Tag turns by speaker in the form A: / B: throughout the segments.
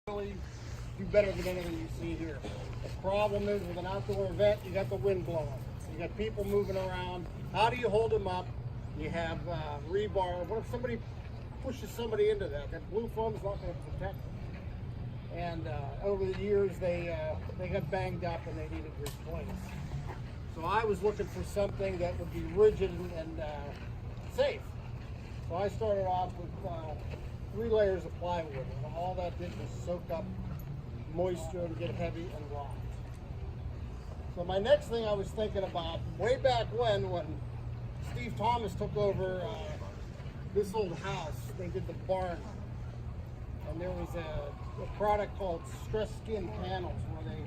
A: really do better than anything you see here. The problem is with an outdoor event, you got the wind blowing. You got people moving around. How do you hold them up? You have rebar. What if somebody pushes somebody into that? That blue foam is not going to protect them. And over the years, they got banged up and they needed replaced. So I was looking for something that would be rigid and safe. So I started off with 3 layers of plywood, and all that did was soak up moisture and get heavy and rot. So my next thing I was thinking about, way back when Steve Thomas took over this old house, they did the barn, and there was a product called stress skin panels where they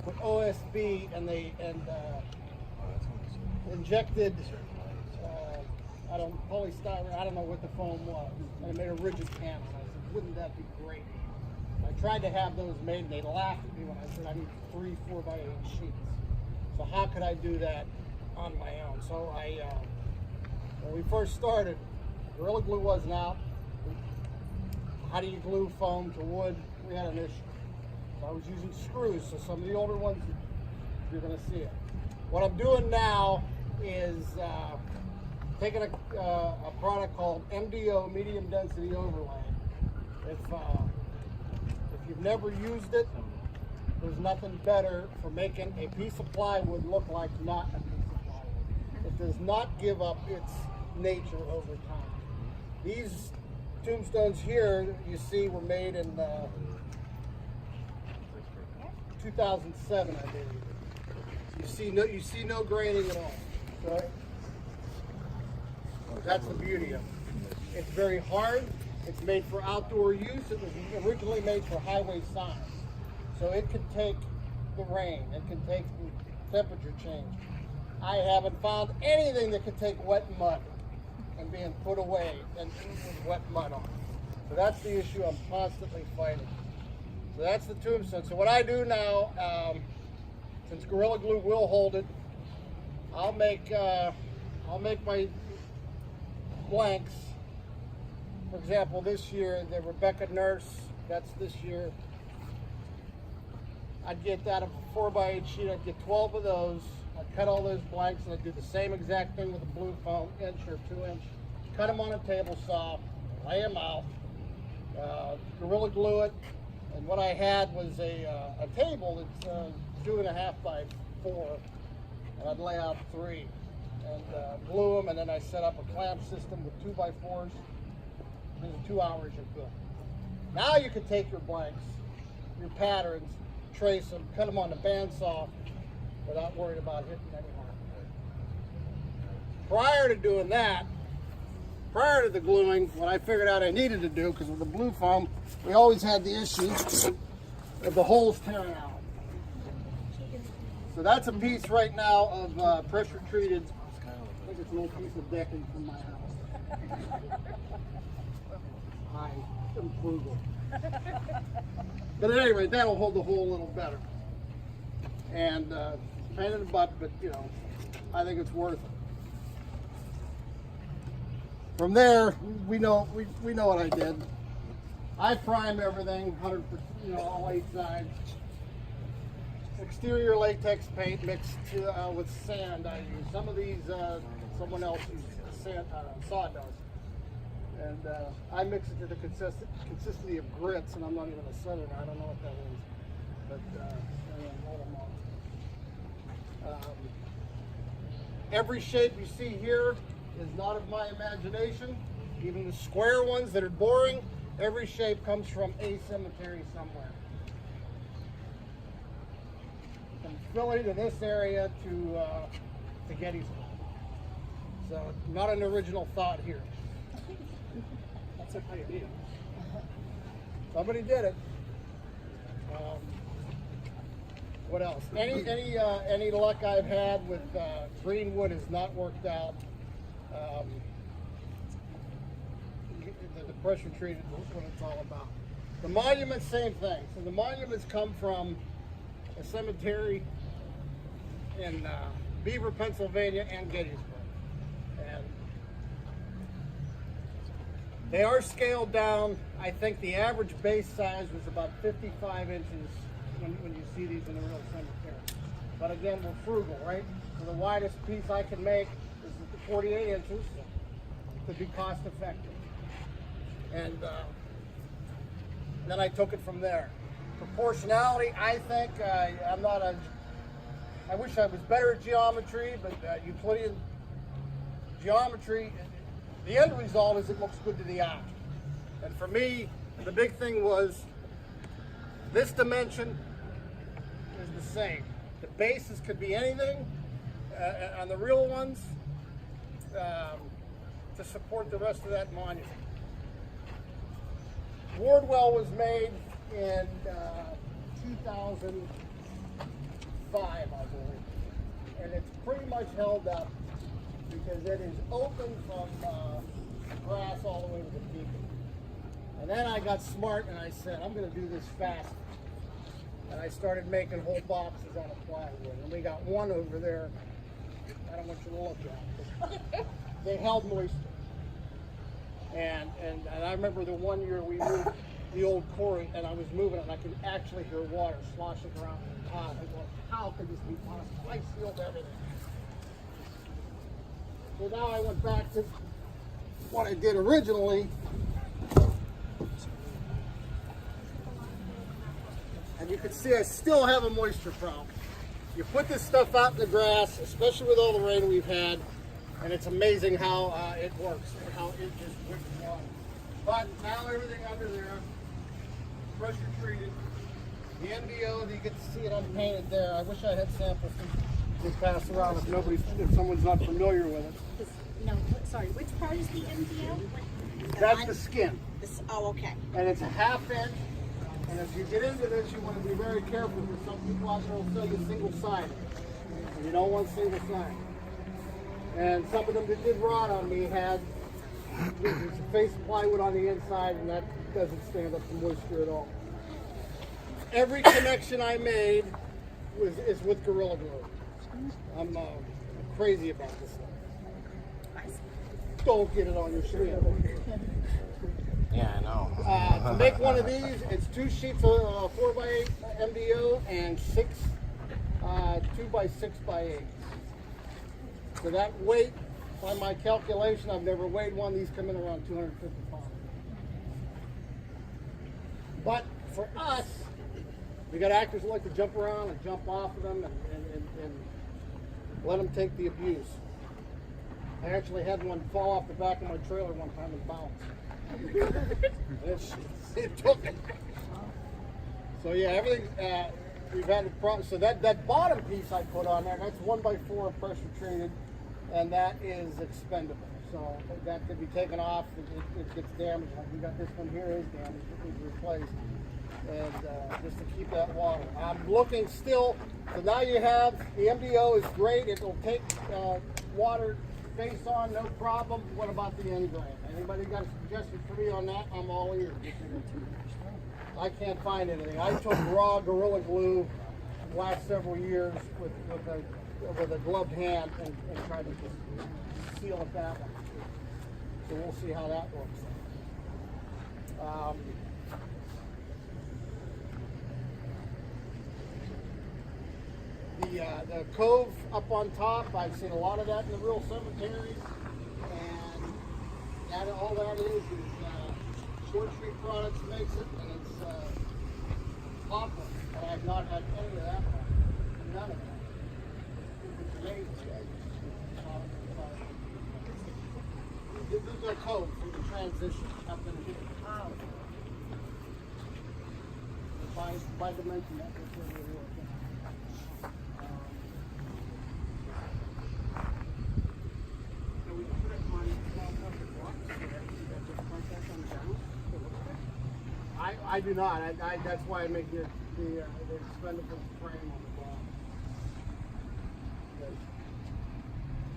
A: put OSB and they injected polystyrene, I don't know what the foam was, and it made a rigid panel. I said, wouldn't that be great? I tried to have those made and they laughed at me when I said I need 3 4x8 sheets. So how could I do that on my own? So when we first started, Gorilla Glue wasn't out. How do you glue foam to wood? We had an issue. So I was using screws, so some of the older ones, you're gonna see it. What I'm doing now is taking a product called MDO, medium density overlay. If you've never used it, there's nothing better for making a piece of plywood look like not a piece of plywood. It does not give up its nature over time. These tombstones here you see were made in 2007, I believe. You see no graining at all. Right? That's the beauty of it. It's very hard. It's made for outdoor use. It was originally made for highway signs. So it can take the rain. It can take the temperature change. I haven't found anything that can take wet mud and being put away and with wet mud on it. So that's the issue I'm constantly fighting. So that's the tombstone. So what I do now, since Gorilla Glue will hold it, I'll make my blanks. For example, this year, the Rebecca Nurse, that's this year. I'd get that a 4x8 sheet, I'd get 12 of those. I'd cut all those blanks and I'd do the same exact thing with a blue foam, 1 or 2 inch. Cut them on a table saw, lay them out, Gorilla Glue it. And what I had was a table that's 2.5 by 4, and I'd lay out 3 and glue them, and then I set up a clamp system with 2x4s. In 2 hours you're good. Now you can take your blanks, your patterns, trace them, cut them on the bandsaw without worrying about hitting any harm. Prior to doing that, prior to the gluing, what I figured out I needed to do, because with the blue foam, we always had the issue of the holes tearing out. So that's a piece right now of pressure treated, I think it's an old piece of decking from my house. I am frugal. But at any rate, that'll hold the hole a little better. And pain in the butt, but you know, I think it's worth it. From there, we know what I did. I prime everything, 100%, you know, all 8 sides. Exterior latex paint mixed with sand. I use some of these. Someone else uses sand, sawdust, and I mix it to the consistency of grits. And I'm not even a southerner. I don't know what that is, but roll them off. Every shape you see here is not of my imagination. Even the square ones that are boring, every shape comes from a cemetery somewhere. From Philly to this area to Gettysburg. So not an original thought here. That's a good idea. Somebody did it. What else? Any luck I've had with green wood has not worked out. The pressure treated is what it's all about. The monuments, same thing. So the monuments come from a cemetery in Beaver, Pennsylvania, and Gettysburg. And They are scaled down. I think the average base size was about 55 inches when you see these in the real cemetery. But again, we're frugal, right? So the widest piece I can make is 48 inches to be cost effective. And then I took it from there. Proportionality, I think, I wish I was better at geometry, but Euclidean geometry, the end result is it looks good to the eye. And for me, the big thing was this dimension is the same. The bases could be anything on the real ones to support the rest of that monument. Wardwell was made in 2005, I believe, and it's pretty much held up because it is open from grass all the way to the peak. And then I got smart and I said, I'm going to do this fast. And I started making whole boxes out of plywood. And we got one over there. I don't want you to look at it. They held moisture. And I remember the one year we moved the old quarry, and I was moving it, and I could actually hear water sloshing around the top. I thought, how could this be possible? I sealed everything. So now I went back to what I did originally. And you can see I still have a moisture problem. You put this stuff out in the grass, especially with all the rain we've had, and it's amazing how it works and how it just wicks water. But now everything under there, pressure treated. The NBO, you get to see it unpainted there. I wish I had samples to pass around if someone's not familiar with it.
B: No, sorry, which part is the NBO?
A: That's the skin.
B: Oh, okay.
A: And it's a ½ inch. And as you get into this, you want to be very careful because some people out there will sell you single-sided. And you don't want single-sided. And some of them that did rot on me had there's a face of plywood on the inside, and that doesn't stand up to moisture at all. Every connection I made is with Gorilla Glue. I'm crazy about this stuff. Don't get it on your skin.
C: Yeah, I know.
A: To make one of these, it's 2 sheets of 4x8 MDO and 6 2x6x8. So that weight, by my calculation, I've never weighed one. These come in around 250 pounds. But for us, we got actors who like to jump around and jump off of them and let them take the abuse. I actually had one fall off the back of my trailer one time and bounce. It took it. So yeah, everything we've had a problem. So that bottom piece I put on there, that's 1x4 pressure treated, and that is expendable. So that could be taken off. It gets damaged. Like we got this one here is damaged. It needs replaced, and just to keep that water. I'm looking still. So now you have the MDO is great. It will take water face on, no problem. What about the end grain? Anybody got a suggestion for me on that? I'm all ears. I can't find anything. I took raw Gorilla Glue the last several years with a gloved hand and tried to just seal it that way. So we'll see how that works. The cove up on top, I've seen a lot of that in the real cemeteries, and all that is Short Street Products makes it, and it's copper, but I've not had any of that one. None of that. It's amazing. This is a cove from the transition up in here. By dimension, that's what's over here. I do not. That's why I make the expendable frame on the bottom.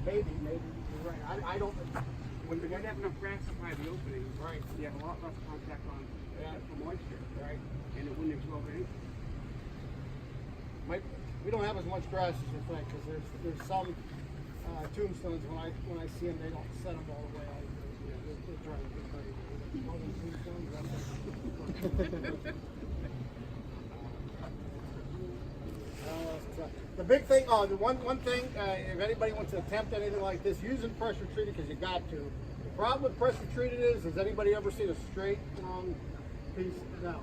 A: Maybe you're right. I don't.
D: When you don't have enough grass supply the opening,
A: Right.
D: You have a lot less contact on for moisture,
A: Right.
D: and it wouldn't absorb anything.
A: We don't have as much grass as you think, because there's some tombstones when I see them, they don't set them all the way out. They're trying to get ready. The big thing, the one thing, if anybody wants to attempt anything like this, using pressure treated because you got to. The problem with pressure treated is, has anybody ever seen a straight long piece? No.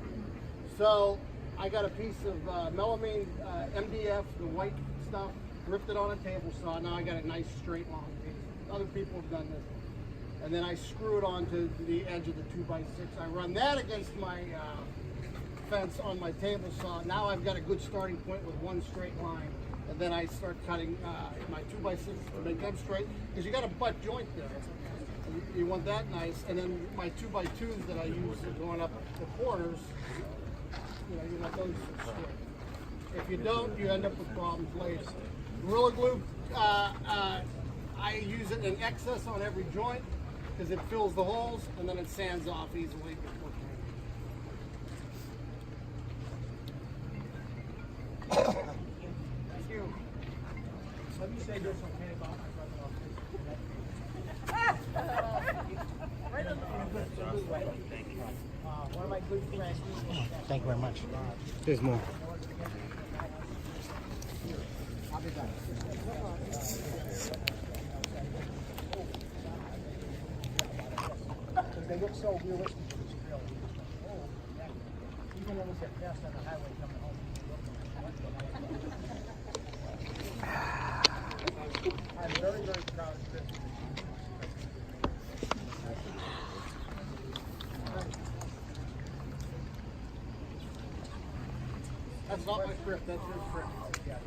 A: So I got a piece of melamine MDF, the white stuff, ripped it on a table saw. Now I got a nice straight long piece. Other people have done this. And then I screw it onto the edge of the 2x6. I run that against my fence on my table saw. Now I've got a good starting point with one straight line. And then I start cutting my 2x6 to make them straight, because you got a butt joint there. You want that nice. And then my 2x2s that I use going up the corners, you want those straight. If you don't, you end up with problems later. Gorilla Glue, I use it in excess on every joint because it fills the holes and then it sands off easily before painting. Thank you. Let me say this okay about my one of my good friends.
C: Thank you very much.
E: There's more.
A: I'll be back. They look so realistic in this trail. Even when we get fast on the highway coming home. I'm very, very proud of this. That's not my script, that's your script. Yeah,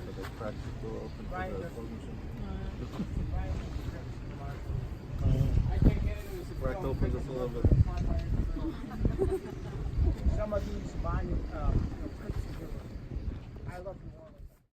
F: For the practical open for the function.
A: I can't get into this.
F: Cracked open just a little bit.